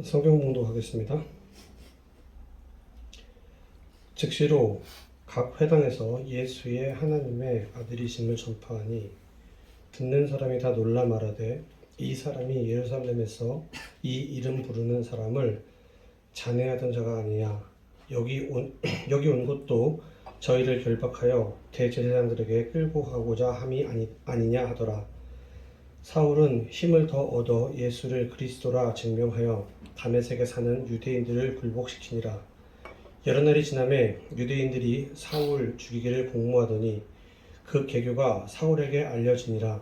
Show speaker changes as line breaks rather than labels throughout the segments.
성경 봉독하겠습니다. 즉시로 각 회당에서 예수의 하나님의 아들이심을 전파하니 듣는 사람이 다 놀라 말하되 이 사람이 예루살렘에서 이 이름 부르는 사람을 잔해하던 자가 아니냐. 여기 온 것도 저희를 결박하여 대제사장들에게 끌고 가고자 함이 아니냐 하더라. 사울은 힘을 더 얻어 예수를 그리스도라 증명하여 다메섹에 사는 유대인들을 굴복시키니라. 여러 날이 지나매 유대인들이 사울 죽이기를 공모하더니 그 계교가 사울에게 알려지니라.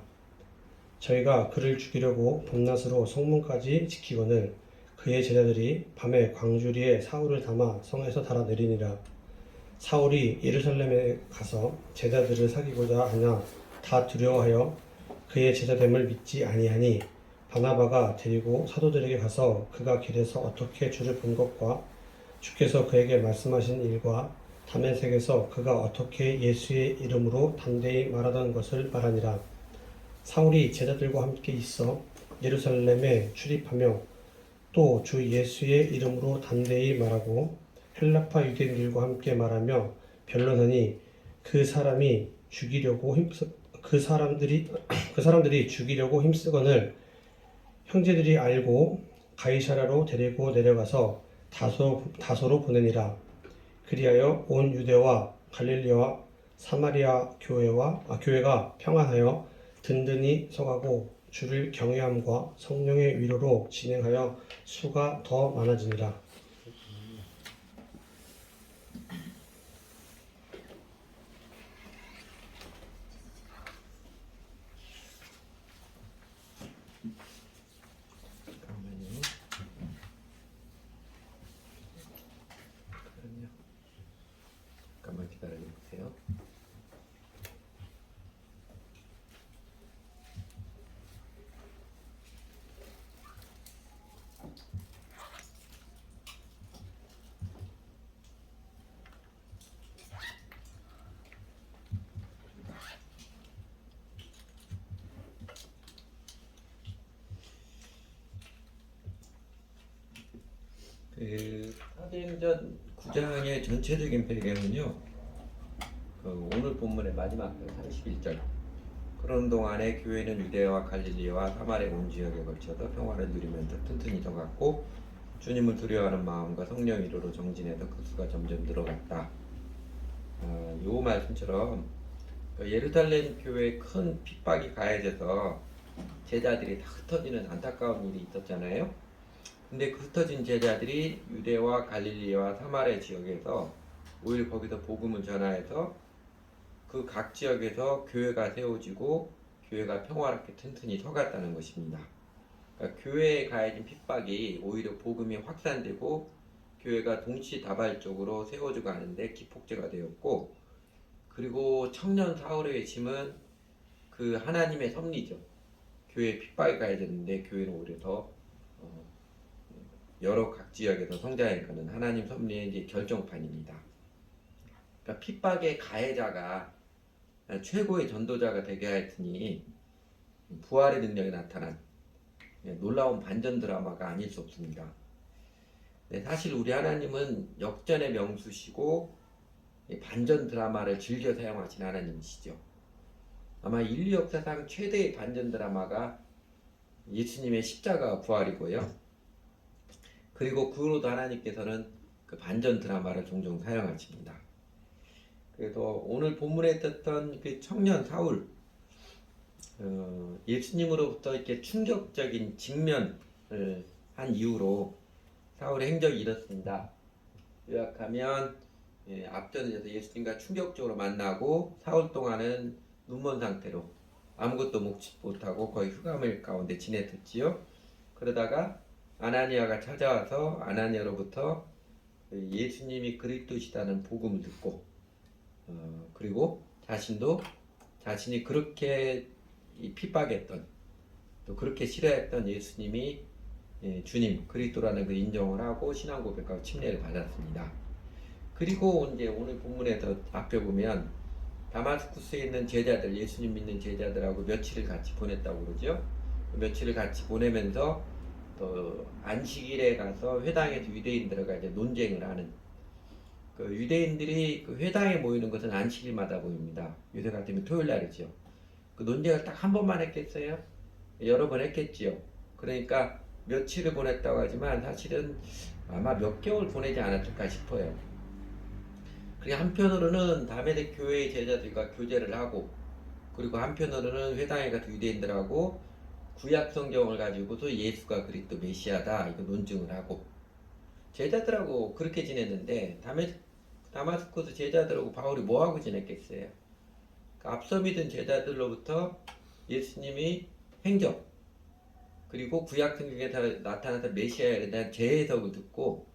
저희가 그를 죽이려고 밤낮으로 성문까지 지키거늘 그의 제자들이 밤에 광주리에 사울을 담아 성에서 달아내리니라. 사울이 예루살렘에 가서 제자들을 사귀고자 하냐 다 두려워하여 그의 제자됨을 믿지 아니하니 바나바가 데리고 사도들에게 가서 그가 길에서 어떻게 주를 본 것과 주께서 그에게 말씀하신 일과 다메섹에서 그가 어떻게 예수의 이름으로 담대히 말하던 것을 말하니라. 사울이 제자들과 함께 있어 예루살렘에 출입하며 또 주 예수의 이름으로 담대히 말하고 헬라파 유대인들과 함께 말하며 변론하니 그 사람들이 죽이려고 힘쓰거늘 형제들이 알고 가이사랴로 데리고 내려가서 다소로 보내니라. 그리하여 온 유대와 갈릴리와 사마리아 교회가 평안하여 든든히 서가고 주를 경외함과 성령의 위로로 진행하여 수가 더 많아지니라.
잠깐만요. 잠깐만 기다려주세요. 사도행전 9장의 전체적인 배경은요, 오늘 본문의 마지막 31절. 그런 동안에 교회는 유대와 갈릴리와 사마리아 온 지역에 걸쳐서 평화를 누리면서 튼튼히 서갔고 주님을 두려워하는 마음과 성령 위로로 정진해서 그 수가 점점 늘어갔다. 요 말씀처럼 예루살렘 교회에 큰 핍박이 가해져서 제자들이 다 흩어지는 안타까운 일이 있었잖아요. 근데 그 흩어진 제자들이 유대와 갈릴리와 사마리아 지역에서 오히려 거기서 복음을 전하여서 그 각 지역에서 교회가 세워지고 교회가 평화롭게 튼튼히 서갔다는 것입니다. 그러니까 교회에 가해진 핍박이 오히려 복음이 확산되고 교회가 동시다발적으로 세워지고 하는데 기폭제가 되었고, 그리고 청년 사울의 외침은 그 하나님의 섭리죠. 교회에 핍박이 가해졌는데 교회는 오히려 더 여러 각 지역에서 성장해가는 하나님 섭리의 이제 결정판입니다. 그러니까 핍박의 가해자가 최고의 전도자가 되게 하였으니 부활의 능력이 나타난 놀라운 반전 드라마가 아닐 수 없습니다. 사실 우리 하나님은 역전의 명수시고 반전 드라마를 즐겨 사용하신 하나님이시죠. 아마 인류 역사상 최대의 반전 드라마가 예수님의 십자가 부활이고요. 그리고 그 후로도 하나님께서는 그 반전 드라마를 종종 사용하십니다. 그래서 오늘 본문에 떴던 그 청년 사울, 예수님으로부터 이렇게 충격적인 직면을 한 이후로 사울의 행적이 이렇습니다. 요약하면 앞전에서 예수님과 충격적으로 만나고 사흘 동안은 눈먼 상태로 아무것도 먹지 못하고 거의 흑암을 가운데 지냈었지요. 그러다가 아나니아가 찾아와서 아나니아로부터 예수님이 그리스도시다는 복음을 듣고 그리고 자신이 그렇게 핍박했던 또 그렇게 싫어했던 예수님이 주님 그리스도라는 그 인정을 하고 신앙 고백하고 침례를 받았습니다. 그리고 이제 오늘 본문에서 앞에 보면 다마스쿠스에 있는 제자들, 예수님 믿는 제자들하고 며칠을 같이 보냈다고 그러죠. 며칠을 같이 보내면서 또 안식일에 가서 회당에서 유대인들과 이제 논쟁을 하는, 그 유대인들이 그 회당에 모이는 것은 안식일마다 모입니다. 요새 같으면 토요일 날이죠. 그 논쟁을 딱 한 번만 했겠어요? 여러 번 했겠지요. 그러니까 며칠을 보냈다고 하지만 사실은 아마 몇 개월 보내지 않았을까 싶어요. 그리고 한편으로는 다메섹 교회의 제자들과 교제를 하고, 그리고 한편으로는 회당에 가서 유대인들하고 구약 성경을 가지고서 예수가 그리스도 메시아다 이거 논증을 하고, 제자들하고 그렇게 지냈는데 다마스코스 제자들하고 바울이 뭐하고 지냈겠어요? 그 앞서 믿은 제자들로부터 예수님이 행적 그리고 구약 성경에 나타났던 메시아에 대한 재해석을 듣고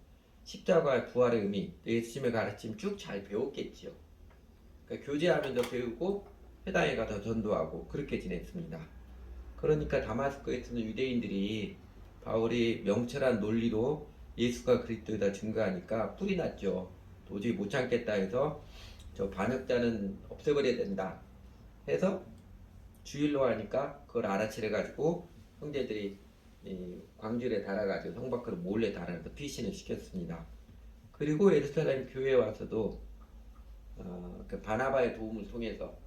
십자가의 부활의 의미, 예수님의 가르침 쭉 잘 배웠겠지요. 그러니까 교제하면서 배우고 회당에 가서 전도하고 그렇게 지냈습니다. 그러니까 다마스코에 있는 유대인들이 바울이 명철한 논리로 예수가 그리스도이다 증거하니까 뿔이 났죠. 도저히 못 참겠다 해서 저 반역자는 없애버려야 된다 해서 주일로 하니까 그걸 알아채려 가지고 형제들이 광주에 달아가지고 성 밖으로 몰래 달아서 피신을 시켰습니다. 그리고 예루살렘 교회에 와서도 그 바나바의 도움을 통해서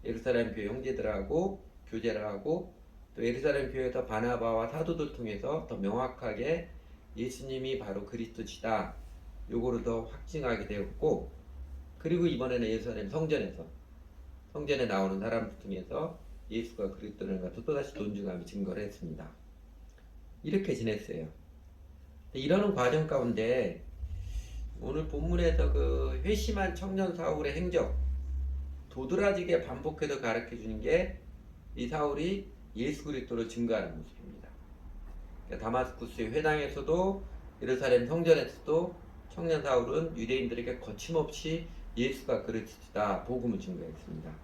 예루살렘 교회 형제들하고 교제를 하고, 또 예루살렘 교회에서 바나바와 사도들 통해서 더 명확하게 예수님이 바로 그리스도시다 요거를 더 확증하게 되었고, 그리고 이번에는 예루살렘 성전에 나오는 사람들 통해서 예수가 그리스도라는 것을 또다시 논증하며 증거를 했습니다. 이렇게 지냈어요. 이러는 과정 가운데 오늘 본문에서 그 회심한 청년 사울의 행적, 도드라지게 반복해서 가르쳐 주는 게 이 사울이 예수 그리스도를 증거하는 모습입니다. 그러니까 다마스쿠스의 회당에서도 예루살렘 성전에서도 청년 사울은 유대인들에게 거침없이 예수가 그리스도다 복음을 증거했습니다.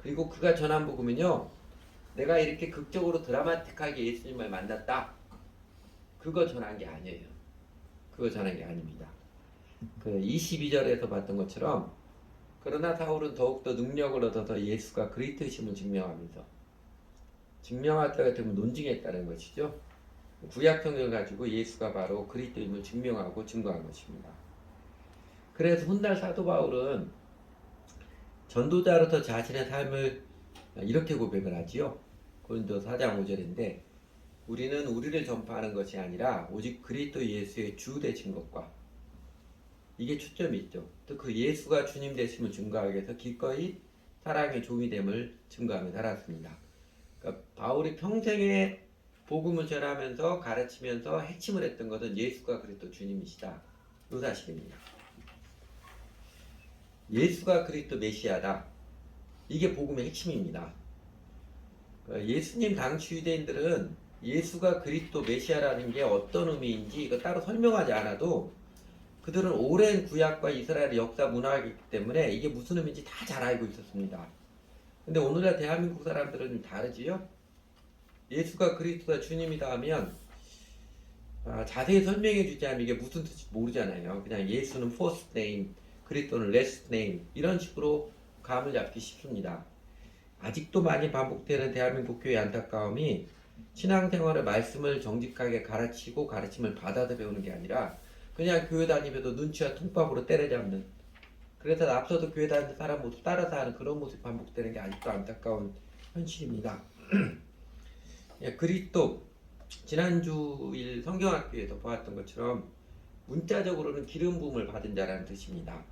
그리고 그가 전한 복음은요, 내가 이렇게 극적으로 드라마틱하게 예수님을 만났다 그거 전한 게 아니에요. 그거 전한 게 아닙니다. 그 22절에서 봤던 것처럼 그러나 사울은 더욱더 능력을 얻어서 예수가 그리스도이심을 증명할 때가 되면 논증했다는 것이죠. 구약 성경을 가지고 예수가 바로 그리스도임을 증명하고 증거한 것입니다. 그래서 훗날 사도 바울은 전도자로서 자신의 삶을 이렇게 고백을 하지요. 고린도 4장 5절인데 우리는 우리를 전파하는 것이 아니라 오직 그리스도 예수의 주 되신 것과, 이게 초점이 있죠. 또 그 예수가 주님 되심을 증거하기 위해서 기꺼이 사랑의 종이 됨을 증거하며 살았습니다. 그러니까 바울이 평생에 복음을 전하면서 가르치면서 핵심을 했던 것은 예수가 그리스도 주님이시다 이 사실입니다. 예수가 그리스도 메시아다, 이게 복음의 핵심입니다. 그러니까 예수님 당시 유대인들은 예수가 그리스도 메시아라는 게 어떤 의미인지 이거 따로 설명하지 않아도 그들은 오랜 구약과 이스라엘의 역사 문화이기 때문에 이게 무슨 의미인지 다 잘 알고 있었습니다. 근데 오늘날 대한민국 사람들은 좀 다르지요. 예수가 그리스도가 주님이다 하면 자세히 설명해 주지 않으면 이게 무슨 뜻인지 모르잖아요. 그냥 예수는 first name, 그리스도는 last name 이런 식으로 감을 잡기 쉽습니다. 아직도 많이 반복되는 대한민국 교회의 안타까움이 신앙생활의 말씀을 정직하게 가르치고 가르침을 받아서 배우는 게 아니라 그냥 교회 다니면서 눈치와 통밥으로 때려잡는, 그래서 앞서도 교회 다니는 사람 모습 따라서 하는 그런 모습이 반복되는 게 아직도 안타까운 현실입니다. 예, 그리스도 지난주일 성경학교에서 보았던 것처럼 문자적으로는 기름 부음을 받은 자라는 뜻입니다.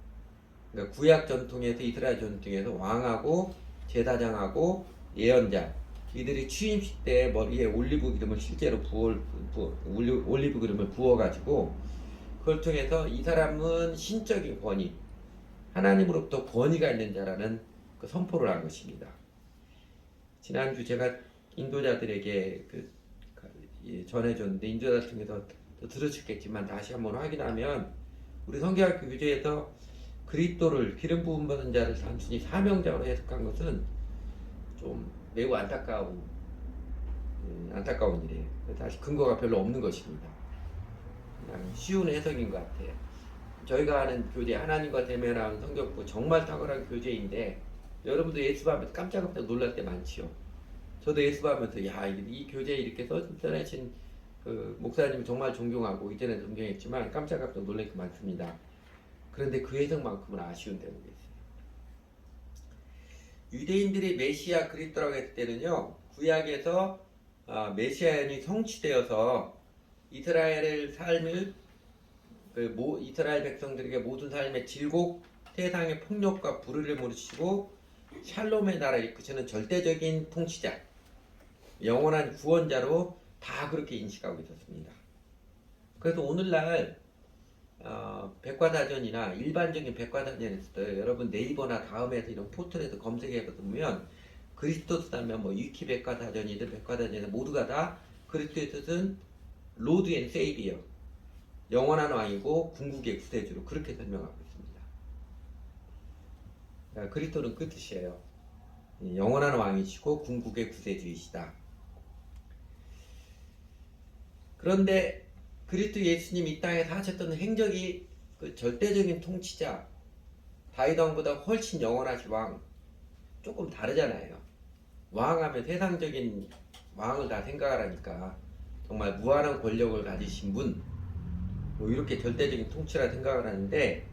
그러니까 구약 전통에서 이스라엘 전통에서 왕하고 제사장하고 예언자 이들이 취임식 때 머리에 올리브 기름을 실제로 올리브 기름을 부어가지고 그걸 통해서 이 사람은 신적인 권위, 하나님으로부터 권위가 있는 자라는 그 선포를 한 것입니다. 지난주 제가 인도자들에게 전해줬는데 인도자 중에서 들으셨겠지만 다시 한번 확인하면 우리 성경학교 교재에서 그리스도를 기름 부음 받은 자를 단순히 사명자로 해석한 것은 좀 매우 안타까운 일이에요. 다시 근거가 별로 없는 것입니다. 그냥 쉬운 해석인 것 같아요. 저희가 하는 교재 하나님과 대면하는 성경부 정말 탁월한 교재인데 여러분도 예수 보면서 깜짝깜짝 놀랄 때 많지요. 저도 예수 보면서 이 교재에 이렇게 써내신 그 목사님 정말 존경하고 이전에 존경했지만 깜짝깜짝 놀랄 게 많습니다. 그런데 그 해석만큼은 아쉬운 대목이 있어요. 유대인들이 메시아 그리스도라고 했을 때는요, 구약에서 메시아연이 성취되어서 이스라엘의 삶을 이스라엘 백성들에게 모든 삶의 질곡, 세상의 폭력과 불의를 물으시고 샬롬의 나라를 이끄시는 절대적인 통치자, 영원한 구원자로 다 그렇게 인식하고 있었습니다. 그래서 오늘날 백과사전이나 일반적인 백과사전에서 여러분 네이버나 다음에서 이런 포털에서 검색해 보면 그리스도스 하면 뭐 위키 백과사전이든 백과사전이든 모두가 다 그리스도의 뜻은 로드 앤 세이비어, 영원한 왕이고 궁극의 구세주로 그렇게 설명하고 있습니다. 그러니까 그리스도는 그 뜻이에요. 영원한 왕이시고 궁극의 구세주이시다. 그런데 그리스도 예수님 이 땅에 사셨던 행적이 그 절대적인 통치자 다윗 왕보다 훨씬 영원하신 왕 조금 다르잖아요. 왕하면 세상적인 왕을 다 생각하라니까 정말 무한한 권력을 가지신 분, 뭐 이렇게 절대적인 통치라 생각을 하는데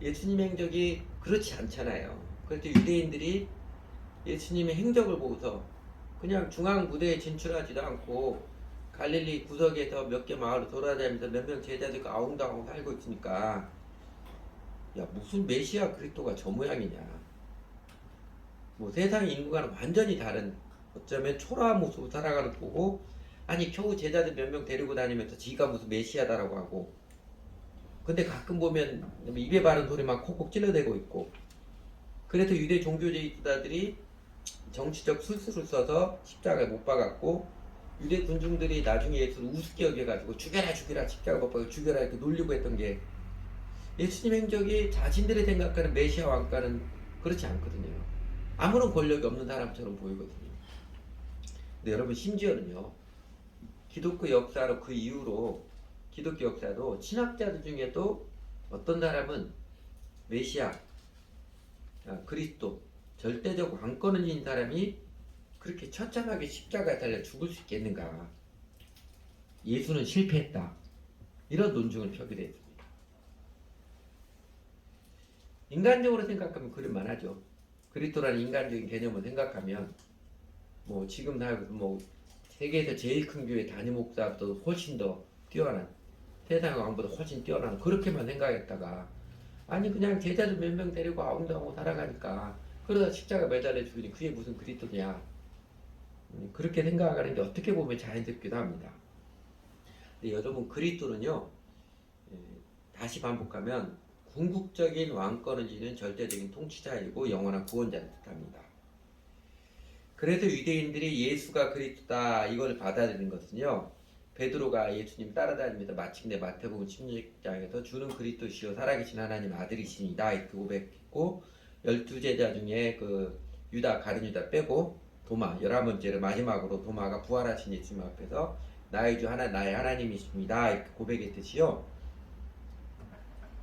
예수님 행적이 그렇지 않잖아요. 그래서 유대인들이 예수님의 행적을 보고서 그냥 중앙 무대에 진출하지도 않고 갈릴리 구석에서 몇 개 마을을 돌아다니면서 몇 명 제자들과 아웅다웅 살고 있으니까 야 무슨 메시아 그리스도가 저 모양이냐, 뭐 세상 인구와는 완전히 다른 어쩌면 초라한 모습으로 살아가는 거고, 아니 겨우 제자들 몇 명 데리고 다니면서 지가 무슨 메시아다라고 하고, 근데 가끔 보면 입에 바른 소리만 콕콕 찔러대고 있고, 그래서 유대 종교제도자들이 정치적 술수를 써서 십자가에 못 박았고, 유대 군중들이 나중에 예수를 우습게 여겨가지고 죽여라 죽여라 십자가 못 박아 죽여라 이렇게 놀리고 했던 게, 예수님 행적이 자신들이 생각하는 메시아 왕가는 그렇지 않거든요. 아무런 권력이 없는 사람처럼 보이거든요. 근데 여러분 심지어는요, 기독교 역사로 그 이후로 기독교 역사도 신학자들 중에도 어떤 사람은 메시아, 그리스도, 절대적 왕권을 지닌 사람이 그렇게 처참하게 십자가에 달려 죽을 수 있겠는가? 예수는 실패했다. 이런 논증을 펴기도 했습니다. 인간적으로 생각하면 그럴만하죠. 그리스도라는 인간적인 개념을 생각하면 뭐 지금 뭐 세계에서 제일 큰 교회 단임 목사보다 훨씬 더 뛰어난, 세상 왕보다 훨씬 뛰어난 그렇게만 생각했다가 아니 그냥 제자들 몇 명 데리고 아웅다웅 살아가니까 그러다 십자가 매달려 죽으니 그게 무슨 그리스도냐, 그렇게 생각하는 게 어떻게 보면 자연스럽기도 합니다. 근데 여러분 그리스도는요, 다시 반복하면 궁극적인 왕권을 지닌 절대적인 통치자이고 영원한 구원자를 뜻합니다. 그래서 유대인들이 예수가 그리스도다 이걸 받아들인 것은요, 베드로가 예수님 따라다니면서 마침내 마태복음 16장에서 주는 그리스도시요 살아계신 하나님 아들이십니다 이렇게 고백했고, 12제자 중에 그 유다 가룟 유다 빼고 도마 11번째로 마지막으로 도마가 부활하신 예수님 앞에서 나의 주 나의 하나님이십니다 이렇게 고백했듯이요,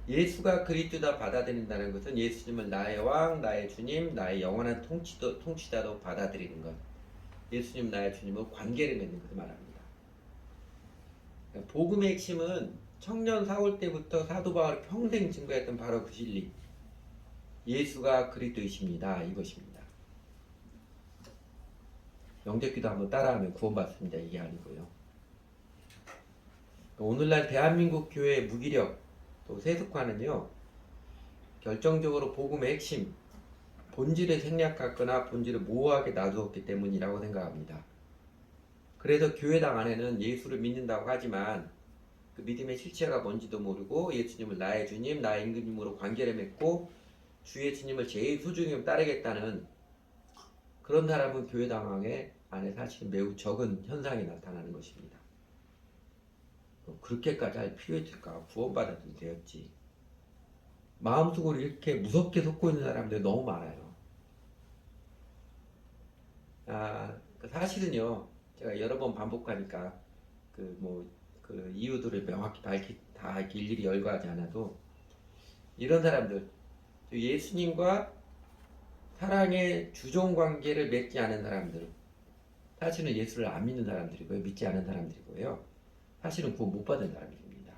예수가 그리스도다 받아들인다는 것은 예수님을 나의 왕, 나의 주님, 나의 영원한 통치자로 받아들이는 것, 예수님 나의 주님과 관계를 맺는 것을 말합니다. 복음의 핵심은 청년 사울 때부터 사도 바울이 평생 증거했던 바로 그 진리, 예수가 그리스도이십니다 이것입니다. 영접기도 한번 따라하면 구원받습니다 이게 아니고요. 오늘날 대한민국 교회의 무기력 또 세속화는요, 결정적으로 복음의 핵심, 본질을 생략하거나 본질을 모호하게 놔두었기 때문이라고 생각합니다. 그래서 교회당 안에는 예수를 믿는다고 하지만 그 믿음의 실체가 뭔지도 모르고 예수님을 나의 주님, 나의 임금님으로 관계를 맺고 주 예수님을 제일 소중히 따르겠다는 그런 사람은 교회당 안에 사실은 매우 적은 현상이 나타나는 것입니다. 그렇게까지 할 필요했을까? 구원받아도 되었지. 마음속으로 이렇게 무섭게 속고 있는 사람들이 너무 많아요. 사실은요, 제가 여러 번 반복하니까 그 이유들을 명확히 다 일일이 열거하지 않아도, 이런 사람들, 예수님과 사랑의 주종 관계를 맺지 않은 사람들, 사실은 예수를 안 믿는 사람들이고요. 믿지 않은 사람들이고요. 사실은 구원 못 받은 사람들입니다.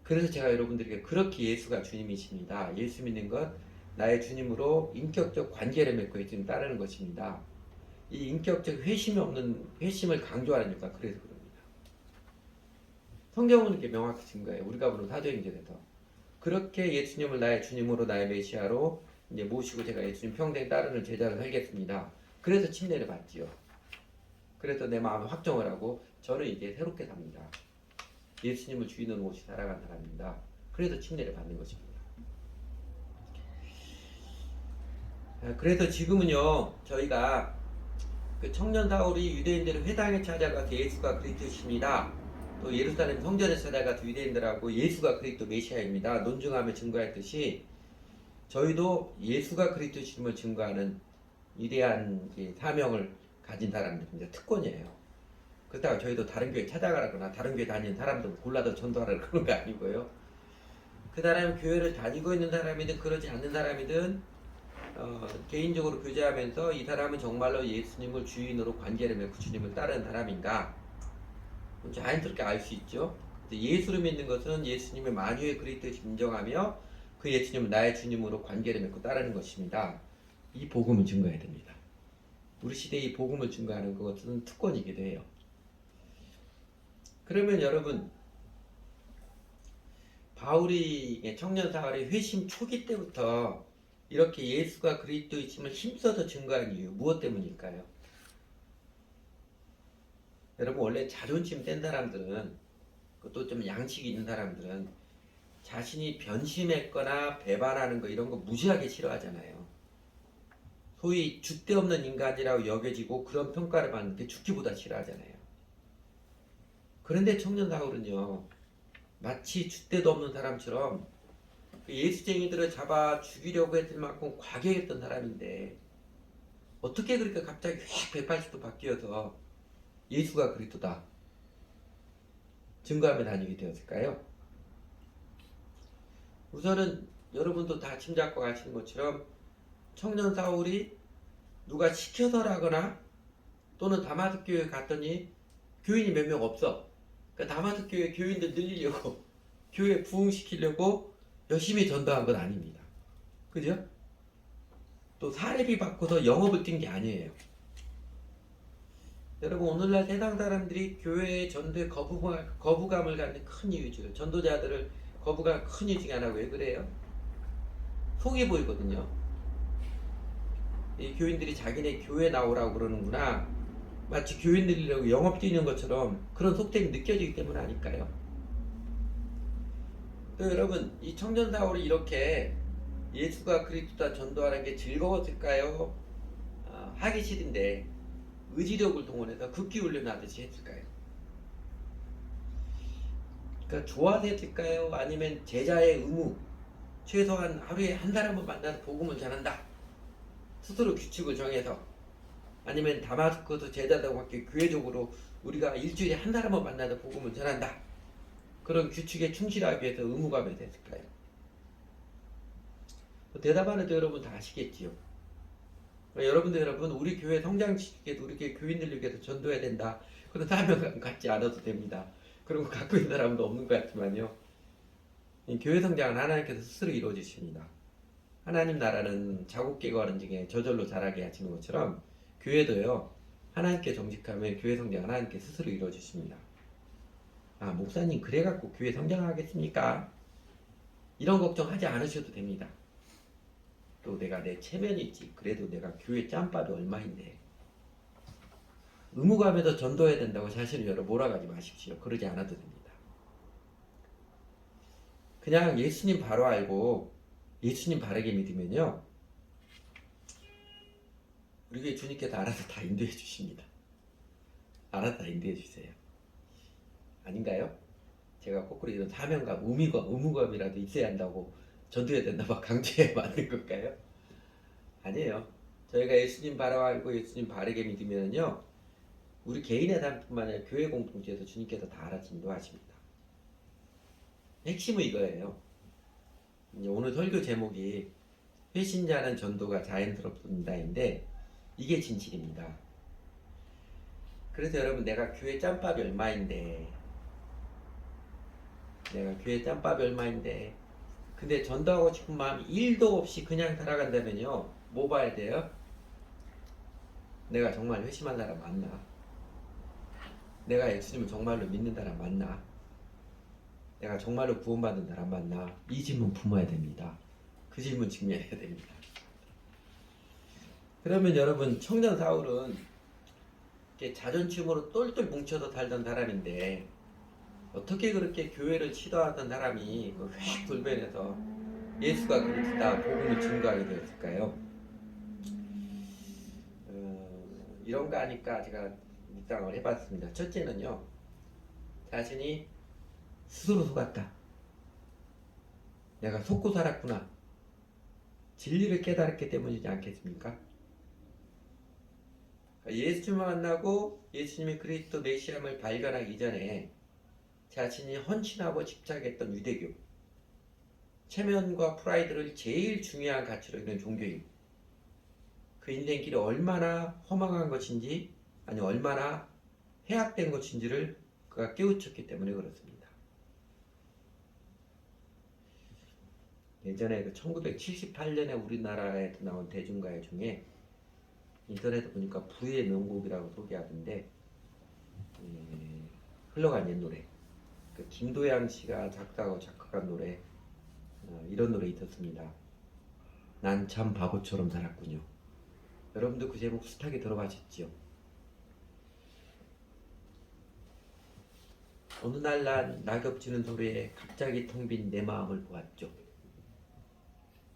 그래서 제가 여러분들에게 그렇게 예수가 주님이십니다. 예수 믿는 것 나의 주님으로 인격적 관계를 맺고 있으면 따르는 것입니다. 이 인격적 회심을 강조하는 이유가 그래서 그럽니다. 성경은 이렇게 명확히 증거해요. 우리가 보는 사도행전에서 그렇게 예수님을 나의 주님으로 나의 메시아로 이제 모시고 제가 예수님 평생 따르는 제자로 살겠습니다. 그래서 침례를 받지요. 그래서 내 마음을 확정을 하고 저는 이제 새롭게 삽니다. 예수님을 주인으로 모시 살아간 사람입니다. 그래서 침례를 받는 것입니다. 그래서 지금은요 저희가 그 청년 사울이 유대인들을 회당에 찾아가서 예수가 그리스도십니다. 또 예루살렘 성전에 찾아가서 유대인들하고 예수가 그리스도 메시아입니다. 논증하며 증거했듯이 저희도 예수가 그리스도심을 증거하는 위대한 사명을 가진 사람들입니다. 특권이에요. 그렇다고 저희도 다른 교회 찾아가라거나 다른 교회 다니는 사람들 골라서 전도하라 그런 거 아니고요. 그 사람이 교회를 다니고 있는 사람이든 그러지 않는 사람이든 개인적으로 교제하면서 이 사람은 정말로 예수님을 주인으로 관계를 맺고 주님을 따르는 사람인가 자연스럽게 알 수 있죠. 예수를 믿는 것은 예수님의 만유의 그리스도를 인정하며 그 예수님을 나의 주님으로 관계를 맺고 따르는 것입니다. 이 복음을 증거해야 됩니다. 우리 시대에 이 복음을 증거하는 것은 특권이기도 해요. 그러면 여러분 바울이 청년 사활의 회심 초기 때부터 이렇게 예수가 그리스도이심을 힘써서 증거한 이유 무엇 때문일까요? 여러분 원래 자존심 센 사람들은 또 좀 양식 있는 사람들은 자신이 변심했거나 배반하는 거 이런 거 무지하게 싫어하잖아요. 소위 줏대 없는 인간이라고 여겨지고 그런 평가를 받는 게 죽기보다 싫어하잖아요. 그런데 청년 사울은요 마치 줏대도 없는 사람처럼 예수쟁이들을 잡아 죽이려고 했을 만큼 과격했던 사람인데 어떻게 그렇게 갑자기 확 180도 바뀌어서 예수가 그리스도다 증거하며 다니게 되었을까요? 우선은 여러분도 다 짐작과 아시는 것처럼 청년 사울이 누가 시켜서라거나 또는 다마스 교회에 갔더니 교인이 몇 명 없어. 그러니까 다마스 교회 교인들 늘리려고 교회 부흥시키려고 열심히 전도한 건 아닙니다. 그죠? 또 사례비 받고서 영업을 뛴 게 아니에요. 여러분 오늘날 세상 사람들이 교회의 전도에 거부감을 갖는 큰 이유죠. 전도자들을 거부감 큰 이유 중에 하나가 왜 그래요? 속이 보이거든요. 이 교인들이 자기네 교회 나오라고 그러는구나 마치 교인 늘리려고 영업 뛰는 것처럼 그런 속됨이 느껴지기 때문 아닐까요? 또 여러분 이 청년 사울이 이렇게 예수가 그리스도다 전도하는 게 즐거웠을까요? 하기 싫은데 의지력을 동원해서 극기 훈련하듯이 했을까요? 그러니까 좋아서 했을까요? 아니면 제자의 의무 최소한 하루에 한 사람을 만나서 복음을 전한다 스스로 규칙을 정해서 아니면 다마스커스 제자들과 함께 교회적으로 우리가 일주일에 한 사람을 만나서 복음을 전한다 그런 규칙에 충실하기 위해서 의무감이 됐을까요? 대답하는데 여러분 다 아시겠지요. 여러분 우리 교회 성장시키기 위해서 우리 교회 교인들을 위해서 전도해야 된다 그런 사명감 갖지 않아도 됩니다. 그런 거 갖고 있는 사람도 없는 것 같지만요. 이 교회 성장은 하나님께서 스스로 이루어주십니다. 하나님 나라는 자국계과는 중에 저절로 자라게 하시는 것처럼 교회도요 하나님께 정직하면 교회 성장은 하나님께 스스로 이루어주십니다. 아 목사님 그래갖고 교회 성장하겠습니까? 이런 걱정하지 않으셔도 됩니다. 또 내가 내 체면이 있지 그래도 내가 교회 짬밥이 얼마인데 의무감에서 전도해야 된다고 자신을 열어 몰아가지 마십시오. 그러지 않아도 됩니다. 그냥 예수님 바로 알고 예수님 바르게 믿으면요 우리 교회 주님께서 알아서 다 인도해 주십니다. 알아서 다 인도해 주세요. 아닌가요? 제가 거꾸로 이런 사명감, 의무감이라도 있어야 한다고 전도해야 된다 막 강조해 맞는 걸까요? 아니에요. 저희가 예수님 바로 알고 예수님 바르게 믿으면요 우리 개인의 삶뿐만 아니라 교회 공동체에서 주님께서 다 알아서 인도하십니다. 핵심은 이거예요. 오늘 설교 제목이 회신자는 전도가 자연스럽습니다인데 이게 진실입니다. 그래서 여러분 내가 교회 짬밥이 얼마인데 근데 전도하고 싶은 마음이 1도 없이 그냥 살아간다면요 뭐 봐야 돼요? 내가 정말 회심한 사람 맞나? 내가 예수님을 정말로 믿는 사람 맞나? 내가 정말로 구원받은 사람 맞나? 이 질문 품어야 됩니다. 그 질문 직면해야 됩니다. 그러면 여러분 청년 사울은 이렇게 자존심으로 똘똘 뭉쳐서 살던 사람인데 어떻게 그렇게 교회를 시도하던 사람이 휙 돌변해서 예수가 그리스도다 복음을 증거하게 되었을까요? 이런 거 하니까 제가 묵상을 해봤습니다. 첫째는요, 자신이 스스로 속았다. 내가 속고 살았구나. 진리를 깨달았기 때문이지 않겠습니까? 예수님을 만나고 예수님의 그리스도 메시아임을 발견하기 이전에 자신이 헌신하고 집착했던 유대교, 체면과 프라이드를 제일 중요한 가치로 여기는 종교인, 그 인생길이 얼마나 허망한 것인지 아니 얼마나 해악된 것인지를 그가 깨우쳤기 때문에 그렇습니다. 예전에 그 1978년에 우리나라에 나온 대중가요 중에 인터넷에 보니까 불의의 명곡이라고 소개하던데 흘러간 옛 노래, 그 김도양 씨가 작사하고 작곡한 노래, 이런 노래 있었습니다. 난 참 바보처럼 살았군요. 여러분도 그 제목 숱하게 들어봤었지요? 어느 날 난 낙엽 지는 소리에 갑자기 텅 빈 내 마음을 보았죠.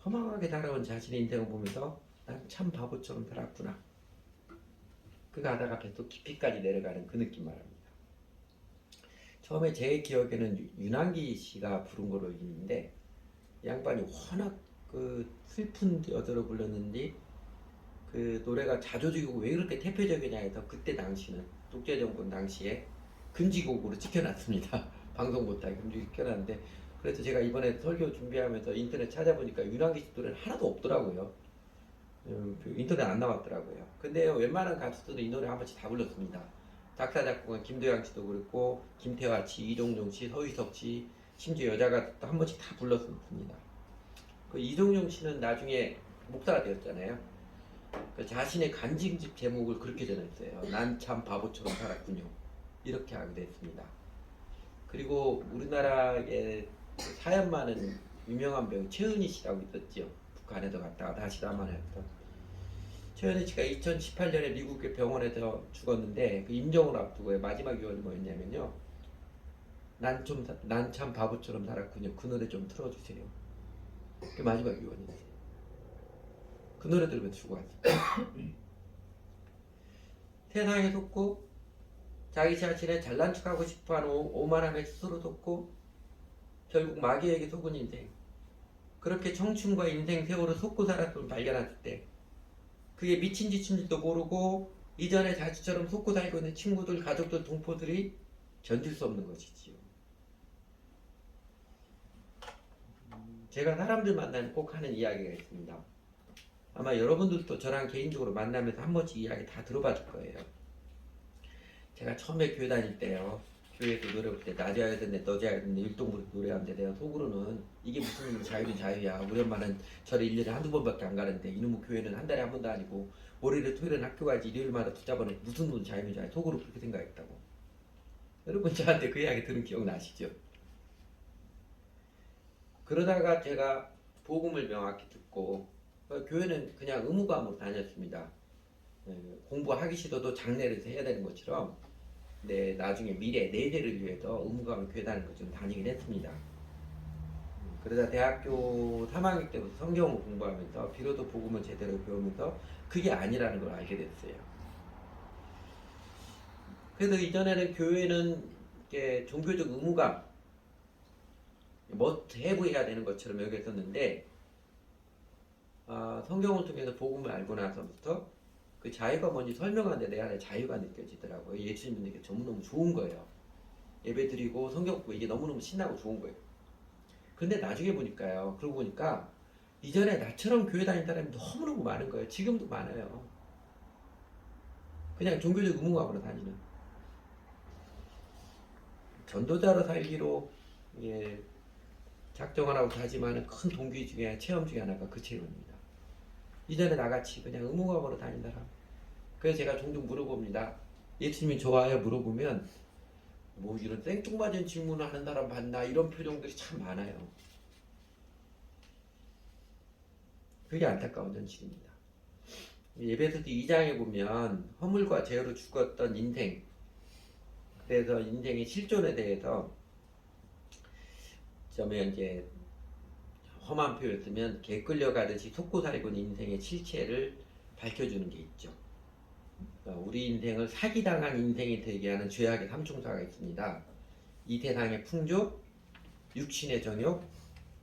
허망하게 살아온 자신의 인생을 보면서 난 참 바보처럼 살았구나. 그 가다가 뱃속 깊이까지 내려가는 그 느낌 말합니다. 처음에 제 기억에는 윤한기 씨가 부른 걸로 있는데 이 양반이 워낙 그 슬픈 여자로 불렀는지 그 노래가 자조지고 왜 그렇게 대표적이냐 해서 그때 당시는 독재정권 당시에 금지곡으로 찍혀놨습니다. 방송 못하게 금지 찍혀놨는데 그래서 제가 이번에 설교 준비하면서 인터넷 찾아보니까 윤한기 씨 노래는 하나도 없더라고요. 인터넷 안 나왔더라고요. 근데 웬만한 가수들은 이 노래 한 번씩 다 불렀습니다. 작사 작곡은 김도양 씨도 그렇고 김태화 씨, 이종용 씨, 서유석 씨, 심지어 여자가 한 번씩 다 불렀습니다. 그 이종용 씨는 나중에 목사가 되었잖아요. 그 자신의 간증집 제목을 그렇게 전했어요. 난 참 바보처럼 살았군요. 이렇게 하게 됐습니다. 그리고 우리나라에 사연 많은 유명한 배우 최은희 씨라고 있었죠. 북한에도 갔다가 다시 남한했던 최은희 씨가 2018년에 미국의 병원에서 죽었는데 그 임종을 앞두고 마지막 유언이 뭐였냐면요. 난 참 바보처럼 살았군요. 그 노래 좀 틀어주세요. 그게 마지막 유언이었어요. 그 노래 들으면서 죽어갔어요. 세상에 속고 자기 자신의 잘난 척하고 싶어하는 오만함에 스스로 속고 결국 마귀에게 속은 인생, 그렇게 청춘과 인생 세월을 속고 살았던 발견했을 때 그게 미친 짓인지도 모르고 이전에 자기처럼 속고 살고 있는 친구들, 가족들, 동포들이 견딜 수 없는 것이지요. 제가 사람들 만나면 꼭 하는 이야기가 있습니다. 아마 여러분들도 저랑 개인적으로 만나면서 한 번씩 이야기 다 들어봤을 거예요. 제가 처음에 교회 다닐 때요. 교회에서 노래 볼 때 낮에야 되는데 너제야 되는데 율동부로 노래하는데 내가 속으로는 이게 무슨 자유는 자유야. 우리 엄마는 절에 1년에 한두 번밖에 안 가는데 이놈의 교회는 한 달에 한 번도 아니고 월요일에 토요일은 학교 가지 일요일마다 붙잡아내 무슨 자유는 자유. 속으로 그렇게 생각했다고. 여러분 저한테 그 이야기 들은 기억 나시죠? 그러다가 제가 복음을 명확히 듣고 교회는 그냥 의무감으로 다녔습니다. 공부하기 싫어도 장례를 해야 되는 것처럼 나중에 미래 내대를 위해서 의무감을 교회 다니는 것처럼 다니긴 했습니다. 그러다 대학교 3학년 때부터 성경을 공부하면서 비로소 복음을 제대로 배우면서 그게 아니라는 걸 알게 됐어요. 그래서 이전에는 교회는 이렇게 종교적 의무감 뭐 해부해야 되는 것처럼 여겼었는데 성경을 통해서 복음을 알고 나서부터 그 자유가 뭔지 설명하는데 내 안에 자유가 느껴지더라고요. 예수님 믿는 게 너무너무 좋은 거예요. 예배 드리고 성경 보고 이게 너무너무 신나고 좋은 거예요. 근데 나중에 보니까요. 그러고 보니까 이전에 나처럼 교회 다니는 사람이 너무너무 많은 거예요. 지금도 많아요. 그냥 종교적 의무감으로 다니는. 전도자로 살기로 예, 작정을 하고 다짐하는 큰 동기 중에 체험 중에 하나가 그 체험입니다. 이전에 나같이 그냥 의무감으로 다닌 사람. 그래서 제가 종종 물어봅니다. 예수님이 좋아요? 물어보면 뭐 이런 생뚱맞은 질문을 하는 사람 봤나 이런 표정들이 참 많아요. 그게 안타까운 현실입니다. 에베소서 2장에 보면 허물과 죄로 죽었던 인생, 그래서 인생의 실존에 대해서 점에 이제 험한 표현을 쓰면 개 끌려가듯이 속고 살고 있는 인생의 실체를 밝혀주는 게 있죠. 우리 인생을 사기당한 인생이 되게 하는 죄악의 삼총사가 있습니다. 이 세상의 풍조, 육신의 정욕,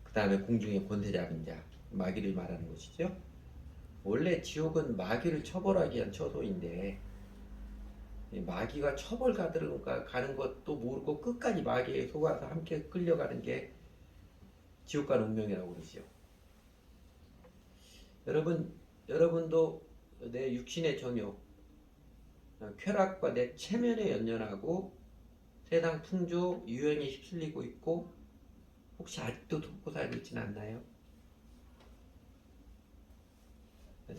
그 다음에 공중의 권세 잡은 자, 마귀를 말하는 것이죠. 원래 지옥은 마귀를 처벌하기 위한 처소인데 마귀가 처벌 가는 것도 모르고 끝까지 마귀에 속아서 함께 끌려가는 게 지옥 가는 운명이라고 그러죠. 여러분도 내 육신의 정욕, 쾌락과 내 체면에 연연하고 세상 풍조, 유행에 휩쓸리고 있고 혹시 아직도 돕고 살고 있지는 않나요?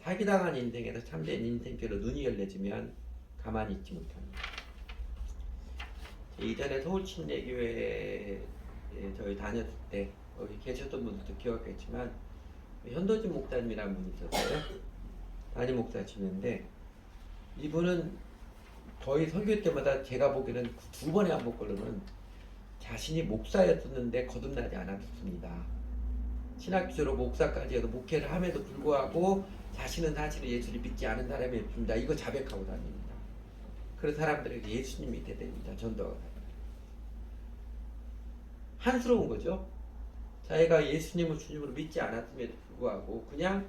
사기당한 인생에서 참된 인생길로 눈이 열려지면 가만히 있지 못합니다. 이전에 서울침례교회에 저희 다녔을 때 거기 계셨던 분들도 기억하겠지만 현도진 목사님이라는 분이 있었어요. 담임 목사님인데 이분은 거의 설교 때마다 제가 보기에는 두 번에 한 번꼴로는 자신이 목사였었는데 거듭나지 않았습니다. 신학교 졸업 목사까지 해도 목회를 함에도 불구하고 자신은 사실 예수를 믿지 않은 사람이었습니다. 이거 자백하고 다닙니다. 그런 사람들에게 예수님이 대됩니다. 전도가 한스러운 거죠. 자기가 예수님을 주님으로 믿지 않았음에도 불구하고 그냥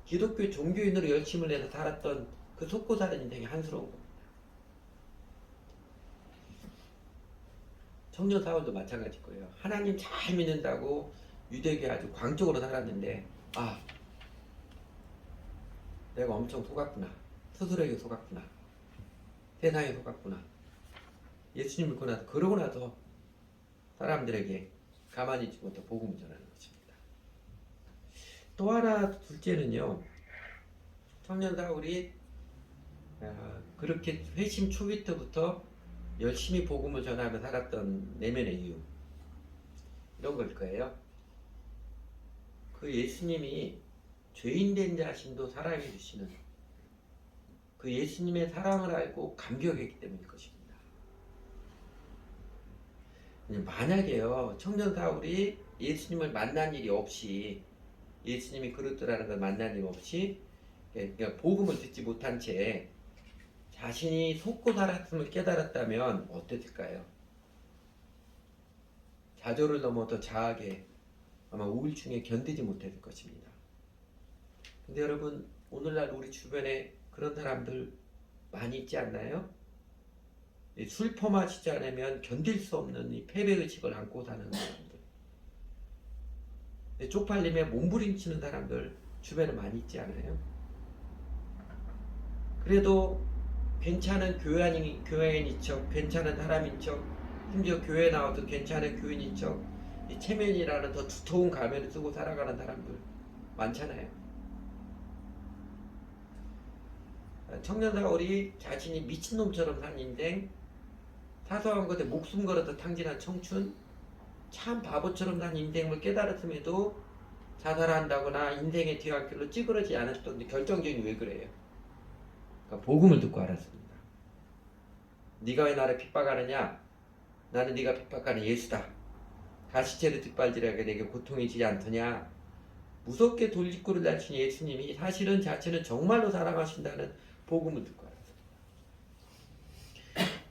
기독교 종교인으로 열심을 내서 살았던 그 속고 사는 인생이 한스러운 겁니다. 청년 사원도 마찬가지일 거예요. 하나님 잘 믿는다고 유대교에 아주 광적으로 살았는데 내가 엄청 속았구나. 스스로에게 속았구나. 세상에 속았구나. 예수님 믿고 나서 그러고 나서 사람들에게 가만히 있지 못해 복음을 전하는 것입니다. 또 하나 둘째는요. 청년 사울이 그렇게 회심 초기 때부터 열심히 복음을 전하며 살았던 내면의 이유 이런 걸 거예요. 그 예수님이 죄인된 자신도 사랑해 주시는 그 예수님의 사랑을 알고 감격했기 때문일 것입니다. 만약에요 청년 사울이 예수님을 만난 일이 없이 예수님이 그렇더라는 걸 만난 일 없이 그러니까 복음을 듣지 못한 채 자신이 속고 살았음을 깨달았다면 어땠을까요? 좌절을 넘어 더 자하게 아마 우울증에 견디지 못했을 것입니다. 근데 여러분 오늘날 우리 주변에 그런 사람들 많이 있지 않나요? 술 퍼마시지 않으면 견딜 수 없는 이 패배의식을 안고 사는 사람들, 쪽팔림에 몸부림치는 사람들 주변에 많이 있지 않아요? 그래도 괜찮은 교회인인 척, 괜찮은 사람인 척, 심지어 교회에 나와도 괜찮은 교인인 척, 이 체면이라는 더 두터운 가면을 쓰고 살아가는 사람들 많잖아요. 청년 사울이 자신이 미친놈처럼 산 인생, 사소한 것에 목숨 걸어서 탕진한 청춘, 참 바보처럼 산 인생을 깨달았음에도 자살한다거나 인생의 뒤안길로 찌그러지 않았던 결정적인 왜 그래요? 그러니까 복음을 듣고 알았습니다. 네가 왜 나를 핍박하느냐? 나는 네가 핍박하는 예수다. 가시체를 뒷발질하게 내게 고통이지 않더냐? 무섭게 돌직구를 날친 예수님이 사실은 자신을 정말로 사랑하신다는 복음을 듣고 알았습니다.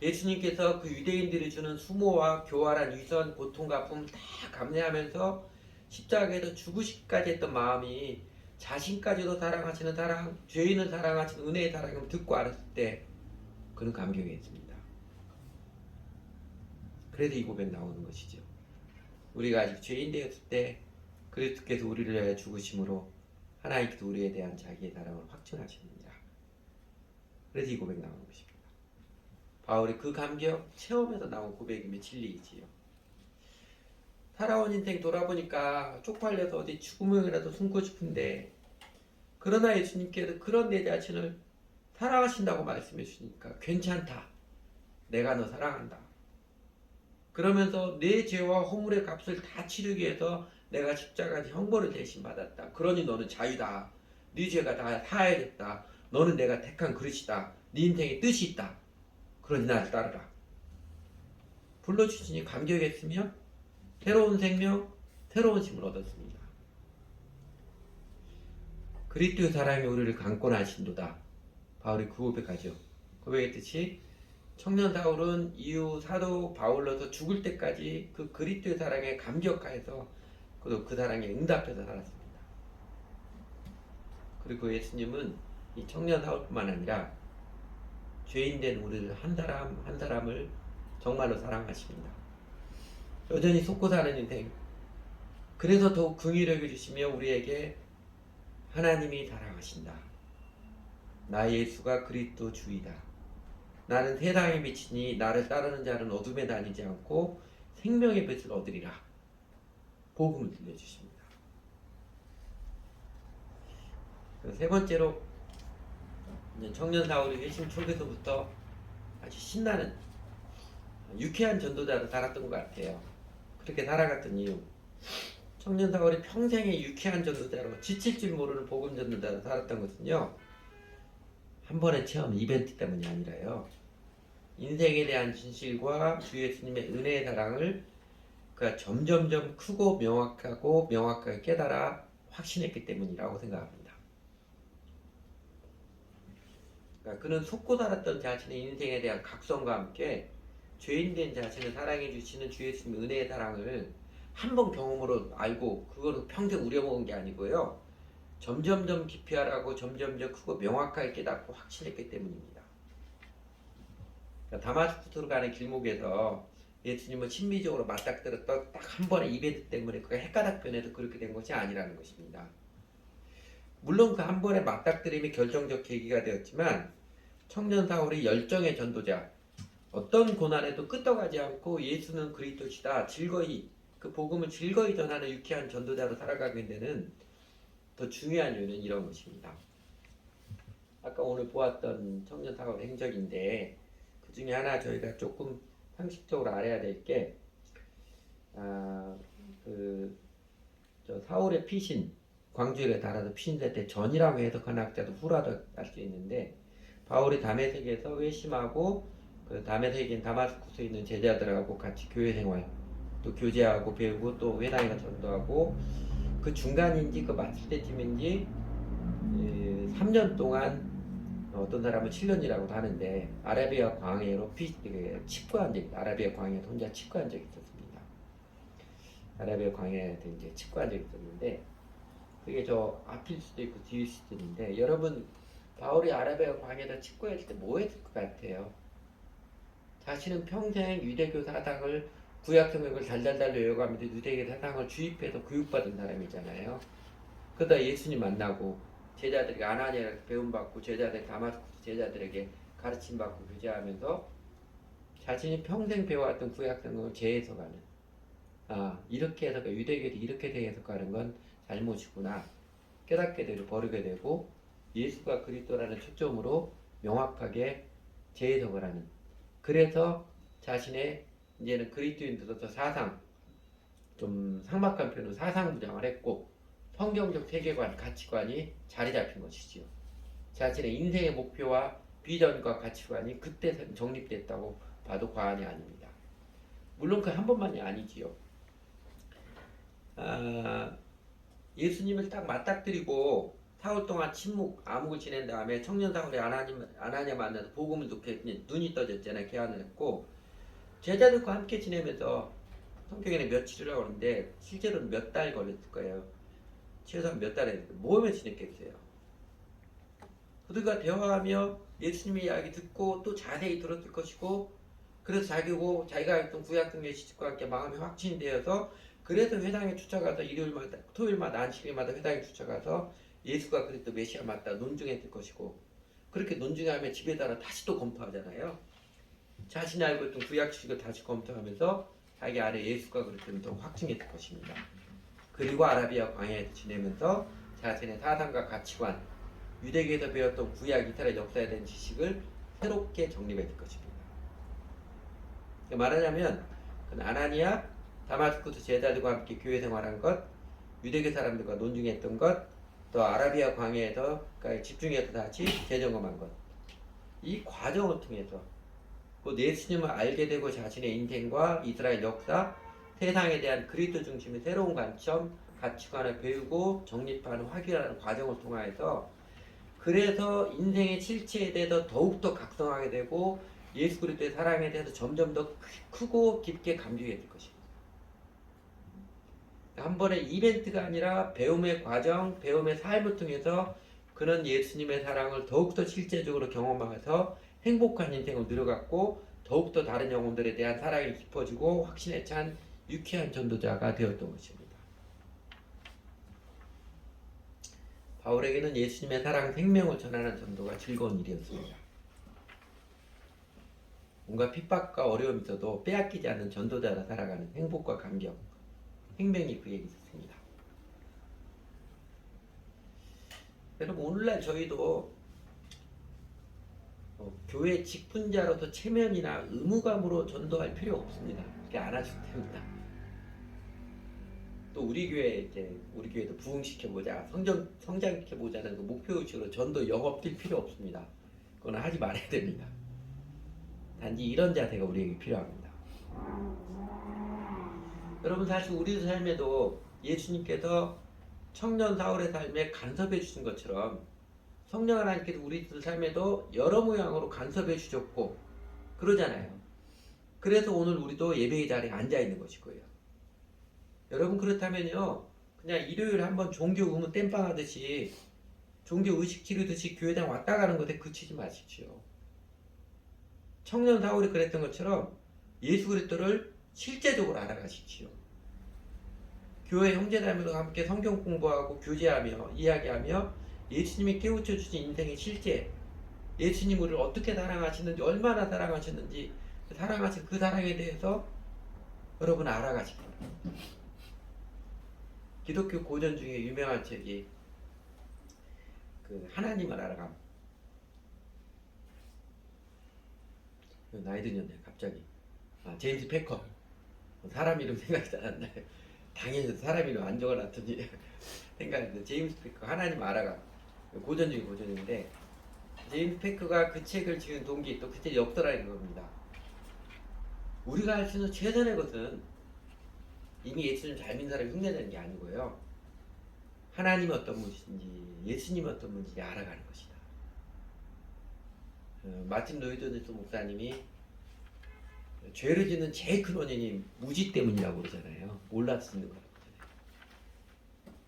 예수님께서 그 유대인들이 주는 수모와 교활한 위선, 고통과 아픔을 다 감내하면서 십자가에서 죽으시기까지 했던 마음이 자신까지도 사랑하시는 사랑, 죄인을 사랑하시는 은혜의 사랑을 듣고 알았을 때 그는 감격했습니다. 그래서 이 고백 나오는 것이죠. 우리가 아직 죄인 되었을 때 그리스도께서 우리를 위하여 죽으심으로 하나님께서 우리에 대한 자기의 사랑을 확증하십니다. 그래서 이 고백 나오는 것입니다. 바울이 그 감격 체험에서 나온 고백이며 진리이지요. 살아온 인생 돌아보니까 쪽팔려서 어디 죽음이라도 숨고 싶은데, 그러나 예수님께서 그런 내 자신을 사랑하신다고 말씀해 주시니까 괜찮다. 내가 너 사랑한다. 그러면서 내 죄와 허물의 값을 다 치르기 위해서 내가 십자가 형벌을 대신 받았다. 그러니 너는 자유다. 네 죄가 다 사야겠다. 너는 내가 택한 그릇이다. 네 인생에 뜻이 있다. 그러니 나를 따르라. 불러주시니 감격했으며 새로운 생명, 새로운 힘을 얻었습니다. 그리스도의 사랑이 우리를 강권하신도다. 바울이 그 고백하죠. 고백했듯이 청년 사울은 이후 사도 바울로서 죽을 때까지 그 그리스도의 사랑에 감격하여서 그 사랑에 응답해서 살았습니다. 그리고 예수님은 이 청년 사울뿐만 아니라 죄인된 우리를 한 사람 한 사람을 정말로 사랑하십니다. 여전히 속고 사는 인생, 그래서 더욱 긍휼히 여겨주시며 우리에게 하나님이 사랑하신다. 나 예수가 그리스도 주이다. 나는 세상에 비치니 나를 따르는 자는 어둠에 다니지 않고 생명의 빛을 얻으리라. 복음을 들려주십니다. 세 번째로, 청년 사울이 회심 초기서부터 아주 신나는 유쾌한 전도자로 살았던 것 같아요. 그렇게 살아갔던 이유, 청년 사울이 평생의 유쾌한 전도자로, 지칠 줄 모르는 복음 전도자로 살았던 것은요, 한 번의 체험 이벤트 때문이 아니라요, 인생에 대한 진실과 주 예수님의 은혜의 사랑을 그가 점점점 크고 명확하게 깨달아 확신했기 때문이라고 생각합니다. 그러니까 그는 속고 살았던 자신의 인생에 대한 각성과 함께 죄인된 자신을 사랑해 주시는 주 예수님의 은혜의 사랑을 한 번 경험으로 알고 그거를 평생 우려먹은 게 아니고요, 점점점 깊이하라고 점점점 크고 명확하게 깨닫고 확신했기 때문입니다. 그러니까 다마스쿠스로 가는 길목에서 예수님은 신비적으로 맞닥뜨렸던 딱 한 번의 이벤트 때문에 그가 헷가닥 변해서 그렇게 된 것이 아니라는 것입니다. 물론 그 한 번의 맞닥뜨림이 결정적 계기가 되었지만, 청년 사울이 열정의 전도자, 어떤 고난에도 끄떡하지 않고 예수는 그리스도시다 즐거이 그 복음을 즐거이 전하는 유쾌한 전도자로 살아가게 되는 더 중요한 이유는 이런 것입니다. 아까 오늘 보았던 청년 사울 행적인데, 그 중에 하나 저희가 조금 상식적으로 알아야 될 게, 사울의 피신, 광주일에 달아서 피신될 때 전이라고 해석하는 학자도 후라도 알 수 있는데, 바울이 다메섹에서 회심하고 그 다메섹인 다마스쿠스에 있는 제자들하고 같이 교회 생활, 또 교제하고 배우고 또 회당에 가서 전도하고, 그 중간인지 그 마칠 때쯤인지 3년 동안, 어떤 사람은 7년이라고도 하는데, 아라비아 광해로 칩거한 적이, 아라비아 광해에서 혼자 칩거한 적이 있었습니다. 아라비아 광해에서 이제 칩거한 적이 있었는데, 그게 저 앞일 수도 있고 뒤일 수도 있는데, 여러분 바울이 아라비아 광해에서 칩거했을 때 뭐 했을 것 같아요? 자신은 평생 유대교 사상을, 구약 성경을 달달달 외워가면서 유대교 사상을 주입해서 교육받은 사람이잖아요. 그러다 예수님 만나고 제자들에게 아나니아에서 배움받고 제자들 다마스쿠스 제자들에게 가르침받고 교제하면서 자신이 평생 배워왔던 구약 성경을 재해석하는, 이렇게 해석, 유대교도 이렇게 해석하는 건 잘못이구나 깨닫게 되고 버리게 되고, 예수가 그리스도라는 초점으로 명확하게 재해석을 하는, 그래서 자신의 이제는 그리스도인으로서 사상, 좀 삭막한 표현으로 사상무장을 했고 성경적 세계관, 가치관이 자리 잡힌 것이지요. 자신의 인생의 목표와 비전과 가치관이 그때 정립됐다고 봐도 과언이 아닙니다. 물론 그 한 번만이 아니지요. 예수님을 딱 맞닥뜨리고 사흘 동안 암흑을 지낸 다음에 청년 사울이 아나니아 만나서 복음을 듣게 했더니 눈이 떠졌잖아요. 개안을 했고, 제자들과 함께 지내면서 성경에는 며칠이라고 하는데 실제로는 몇 달 걸렸을 거예요. 최소한 몇 달에 뭐 하며 지냈겠어요. 그들과 대화하며 예수님의 이야기 듣고 또 자세히 들었을 것이고, 그래서 자기가 했던 구약성경 시집과 함께 마음이 확신되어서, 그래서 회당에 쫓아가서 일요일마다 토요일마다 안식일마다 회당에 쫓아가서 예수가 그리스도 메시아 맞다 논증했을 것이고, 그렇게 논증하면 집에 따라 다시 또 검토하잖아요. 자신이 알고 있던 구약 지식을 다시 검토하면서 자기 안에 예수가 그리스도를 더 확증했을 것입니다. 그리고 아라비아 광야에서 지내면서 자신의 사상과 가치관, 유대교에서 배웠던 구약 이스라엘 역사에 대한 지식을 새롭게 정립했을 것입니다. 말하자면 아나니아 다마스쿠스 제자들과 함께 교회 생활한 것, 유대교 사람들과 논중했던 것, 또 아라비아 광야에서 집중해서 다시 재점검한 것, 이 과정을 통해서 곧 예수님을 알게 되고 자신의 인생과 이스라엘 역사, 세상에 대한 그리스도 중심의 새로운 관점, 가치관을 배우고 정립하는 확인하는 과정을 통하여서 그래서 인생의 실체에 대해서 더욱더 각성하게 되고 예수 그리스도의 사랑에 대해서 점점 더 크고 깊게 감격이 될 것입니다. 한 번의 이벤트가 아니라 배움의 과정, 배움의 삶을 통해서 그는 예수님의 사랑을 더욱더 실제적으로 경험하면서 행복한 인생을 누려갔고 더욱더 다른 영혼들에 대한 사랑이 깊어지고 확신에 찬 유쾌한 전도자가 되었던 것입니다. 바울에게는 예수님의 사랑 생명을 전하는 전도가 즐거운 일이었습니다. 뭔가 핍박과 어려움이 있어도 빼앗기지 않는 전도자로 살아가는 행복과 감격, 생명이 그에게 있었습니다. 여러분 오늘날 저희도 교회 직분자로서 체면이나 의무감으로 전도할 필요 없습니다. 그게 안 하셔도 됩니다. 또 우리 교회도 부흥시켜보자, 성장시켜보자는 그 목표의식으로 전도 영업 뛸 필요 없습니다. 그건 하지 말아야 됩니다. 단지 이런 자세가 우리에게 필요합니다. 여러분 사실 우리 삶에도 예수님께서 청년 사울의 삶에 간섭해 주신 것처럼 성령 하나님께서 우리들 삶에도 여러 모양으로 간섭해 주셨고 그러잖아요. 그래서 오늘 우리도 예배의 자리에 앉아 있는 것이고요. 여러분 그렇다면요, 그냥 일요일에 한번 종교 의무 땜빵 하듯이 종교 의식 치르듯이 교회당 왔다 가는 것에 그치지 마십시오. 청년 사울이 그랬던 것처럼 예수 그리스도를 실제적으로 알아가십시오. 교회 형제자매들과 함께 성경 공부하고 교제하며 이야기하며 예수님이 깨우쳐 주신 인생의 실제, 예수님 우리를 어떻게 사랑하시는지, 얼마나 사랑하셨는지, 사랑하신 그 사랑에 대해서 여러분 알아가시기 바랍니다. 기독교 고전 중에 유명한 책이 그 하나님을 알아감. 나이 들었네 갑자기. 제임스 패커. 사람 이름 생각이 잘 안 나요. 당연히 사람 이름 안 적어놨더니 생각이 나요. 제임스 패커 하나님 알아감. 고전 중에 고전인데 제임스 패커가 그 책을 지은 동기 또 그때 역설하는 겁니다. 우리가 할 수 있는 최선의 것은 이미 예수님 잘 믿는 사람이 흉내내는 게 아니고요. 하나님이 어떤 분이신지 예수님이 어떤 분인지 알아가는 것이다. 마틴 로이드 존스 목사님이 죄를 짓는 제일 큰 원인이 무지 때문이라고 그러잖아요. 몰라서 짓는 거라고 그러잖아요.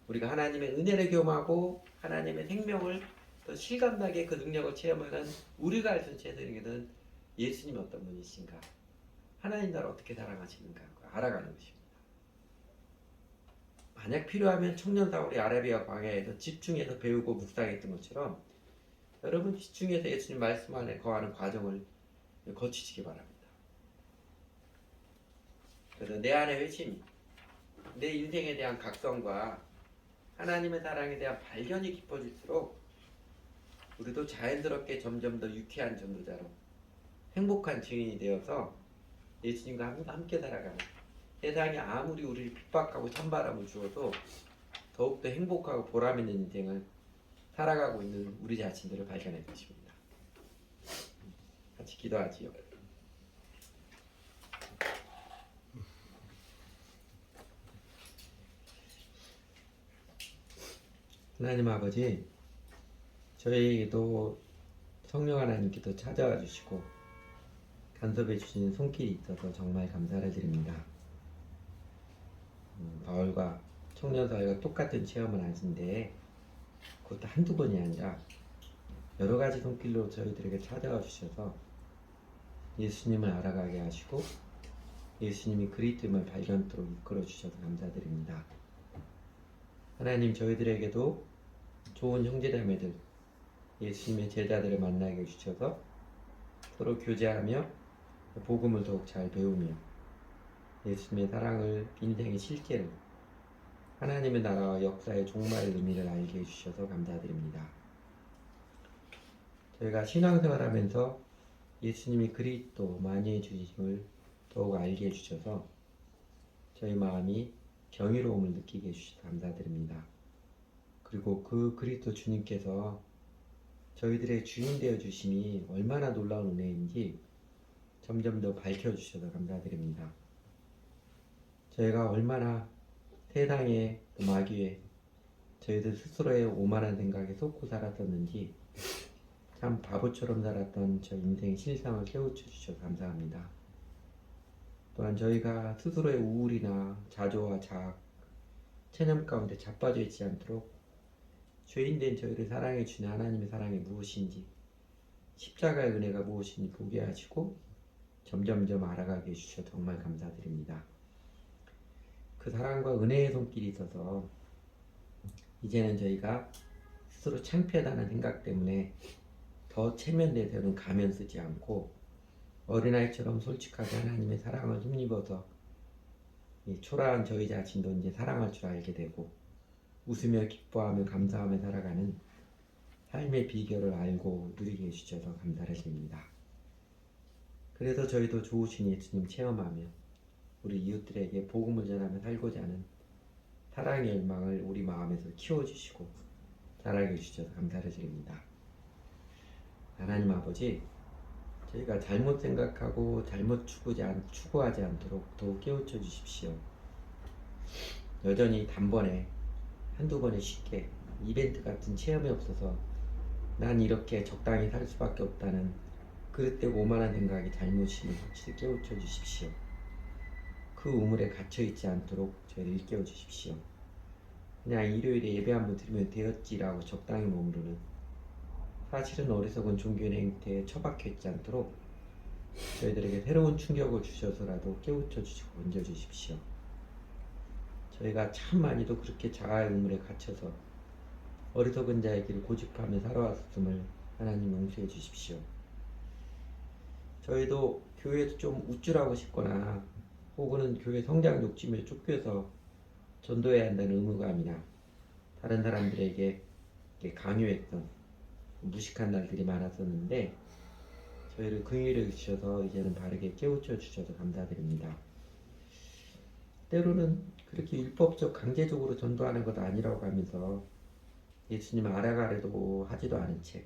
우리가 하나님의 은혜를 경험하고 하나님의 생명을 더 실감나게 그 능력을 체험하는 우리가 할 수 있는 최선에게는 예수님이 어떤 분이신가, 하나님 나를 어떻게 사랑하시는가 알아가는 것입니다. 만약 필요하면 청년 사울이 아라비아 광야에서 집중해서 배우고 묵상했던 것처럼 여러분 집중해서 예수님 말씀 안에 거하는 과정을 거치시기 바랍니다. 그래서 내 안의 회심, 내 인생에 대한 각성과 하나님의 사랑에 대한 발견이 깊어질수록 우리도 자연스럽게 점점 더 유쾌한 전도자로 행복한 증인이 되어서 예수님과 함께 살아가는, 세상이 아무리 우리를 핍박하고 찬바람을 주어도 더욱더 행복하고 보람있는 인생을 살아가고 있는 우리 자신들을 발견할 것입니다. 같이 기도하지요. 하나님 아버지, 저희에게도 성령 하나님께서 찾아와 주시고 간섭해 주시는 손길이 있어서 정말 감사를 드립니다. 바울과 청년 사회가 똑같은 체험을 하신데 그것도 한두 번이 아니라 여러 가지 손길로 저희들에게 찾아와 주셔서 예수님을 알아가게 하시고 예수님이 그리스도임을 발견토록 이끌어 주셔서 감사드립니다. 하나님, 저희들에게도 좋은 형제자매들, 예수님의 제자들을 만나게 해주셔서 서로 교제하며 복음을 더욱 잘 배우며 예수님의 사랑을 인생의 실제로 하나님의 나라와 역사의 종말의 의미를 알게 해주셔서 감사드립니다. 저희가 신앙생활하면서 예수님이 그리스도 만유의 주님을 더욱 알게 해주셔서 저희 마음이 경이로움을 느끼게 해주셔서 감사드립니다. 그리고 그 그리스도 주님께서 저희들의 주인 되어 주심이 얼마나 놀라운 은혜인지 점점 더 밝혀주셔서 감사드립니다. 저희가 얼마나 세상에 또 마귀에 저희들 스스로의 오만한 생각에 쏟고 살았었는지 참 바보처럼 살았던 저 인생 실상을 깨우쳐 주셔서 감사합니다. 또한 저희가 스스로의 우울이나 자조와 자학, 체념 가운데 자빠져 있지 않도록 죄인된 저희를 사랑해 주는 하나님의 사랑이 무엇인지 십자가의 은혜가 무엇인지 보게 하시고 점점점 알아가게 해주셔서 정말 감사드립니다. 그 사랑과 은혜의 손길이 있어서 이제는 저희가 스스로 창피하다는 생각 때문에 더 체면대서는 가면 쓰지 않고 어린아이처럼 솔직하게 하나님의 사랑을 힘입어서 이 초라한 저희 자신도 이제 사랑할 줄 알게 되고 웃으며 기뻐하며 감사하며 살아가는 삶의 비결을 알고 누리게 해주셔서 감사를 드립니다. 그래서 저희도 좋으신 예수님 체험하며 우리 이웃들에게 복음을 전하며 살고자 하는 사랑의 열망을 우리 마음에서 키워주시고 자라게 해주셔서 감사를 드립니다. 하나님 아버지, 저희가 잘못 생각하고 잘못 추구하지 않도록 더욱 깨우쳐 주십시오. 여전히 단번에 한두 번에 쉽게 이벤트 같은 체험이 없어서 난 이렇게 적당히 살 수밖에 없다는 그릇되고 오만한 생각이 잘못임을 확실히 깨우쳐 주십시오. 그 우물에 갇혀있지 않도록 저희를 일깨워 주십시오. 그냥 일요일에 예배 한번 드리면 되었지라고 적당히 머무르는 사실은 어리석은 종교의 행태에 처박혀 있지 않도록 저희들에게 새로운 충격을 주셔서라도 깨우쳐 주시고 얹어 주십시오. 저희가 참 많이도 그렇게 자아의 우물에 갇혀서 어리석은 자의 길을 고집하며 살아왔음을 하나님 용서해 주십시오. 저희도 교회에서 좀 우쭐하고 싶거나 혹은 교회 성장 욕심에 쫓겨서 전도해야 한다는 의무감이나 다른 사람들에게 강요했던 무식한 날들이 많았었는데 저희를 긍휼히 주셔서 이제는 바르게 깨우쳐 주셔서 감사드립니다. 때로는 그렇게 율법적 강제적으로 전도하는 것 아니라고 하면서 예수님 알아가려도 하지도 않은 채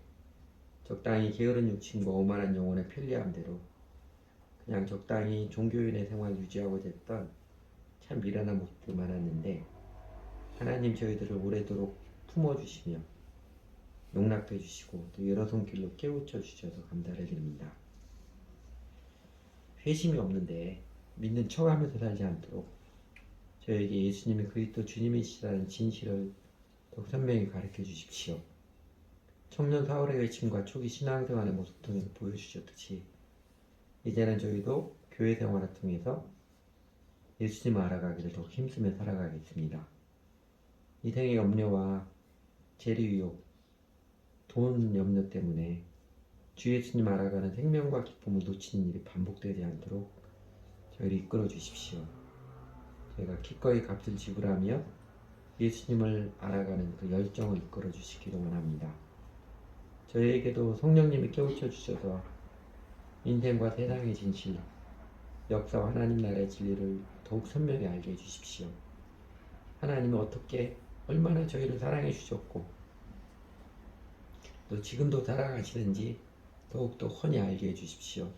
적당히 게으른 육신과 오만한 영혼의 편리함대로 그냥 적당히 종교인의 생활 유지하고자 했던 참 미련한 모습도 많았는데 하나님 저희들을 오래도록 품어주시며 용납해 주시고 또 여러 손길로 깨우쳐 주셔서 감사를 드립니다. 회심이 없는데 믿는 척하면서 살지 않도록 저에게 예수님이 그리스도 주님이시라는 진실을 더 선명히 가르쳐 주십시오. 청년 사울의 외침과 초기 신앙생활의 모습 통해서 보여주셨듯이 이제는 저희도 교회 생활을 통해서 예수님을 알아가기를 더 힘쓰며 살아가겠습니다. 인생의 염려와 재리 유혹, 돈 염려 때문에 주 예수님 알아가는 생명과 기쁨을 놓치는 일이 반복되지 않도록 저희를 이끌어 주십시오. 저희가 기꺼이 값을 지불하며 예수님을 알아가는 그 열정을 이끌어 주시기를 원합니다. 저희에게도 성령님이 깨우쳐 주셔서 인생과 세상의 진실, 역사와 하나님 나라의 진리를 더욱 선명히 알게 해주십시오. 하나님이 어떻게 얼마나 저희를 사랑해 주셨고 또 지금도 살아가시는지 더욱더 훤히 알게 해주십시오.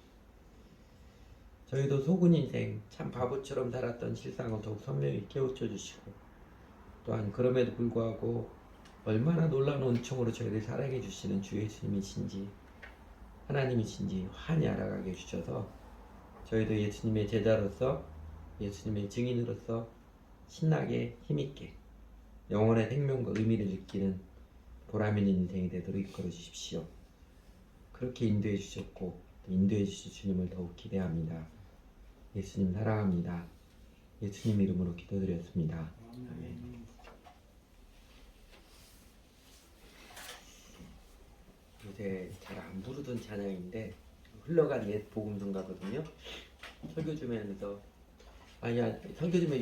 저희도 속은 인생 참 바보처럼 살았던 실상을 더욱 선명히 깨우쳐 주시고 또한 그럼에도 불구하고 얼마나 놀라운 은총으로 저희를 사랑해 주시는 주 예수님이신지 하나님이신지 환히 알아가게 해주셔서 저희도 예수님의 제자로서 예수님의 증인으로서 신나게 힘있게 영혼의 생명과 의미를 느끼는 보람 있는 인생이 되도록 이끌어 주십시오. 그렇게 인도해 주셨고 인도해 주실 주님을 더욱 기대합니다. 예수님 사랑합니다. 예수님 이름으로 기도드렸습니다. 아멘. 요새 잘 안 부르던 찬양인데 흘러간 옛 복음성가거든요. 설교 좀 하면서 아니야 설교 좀 해.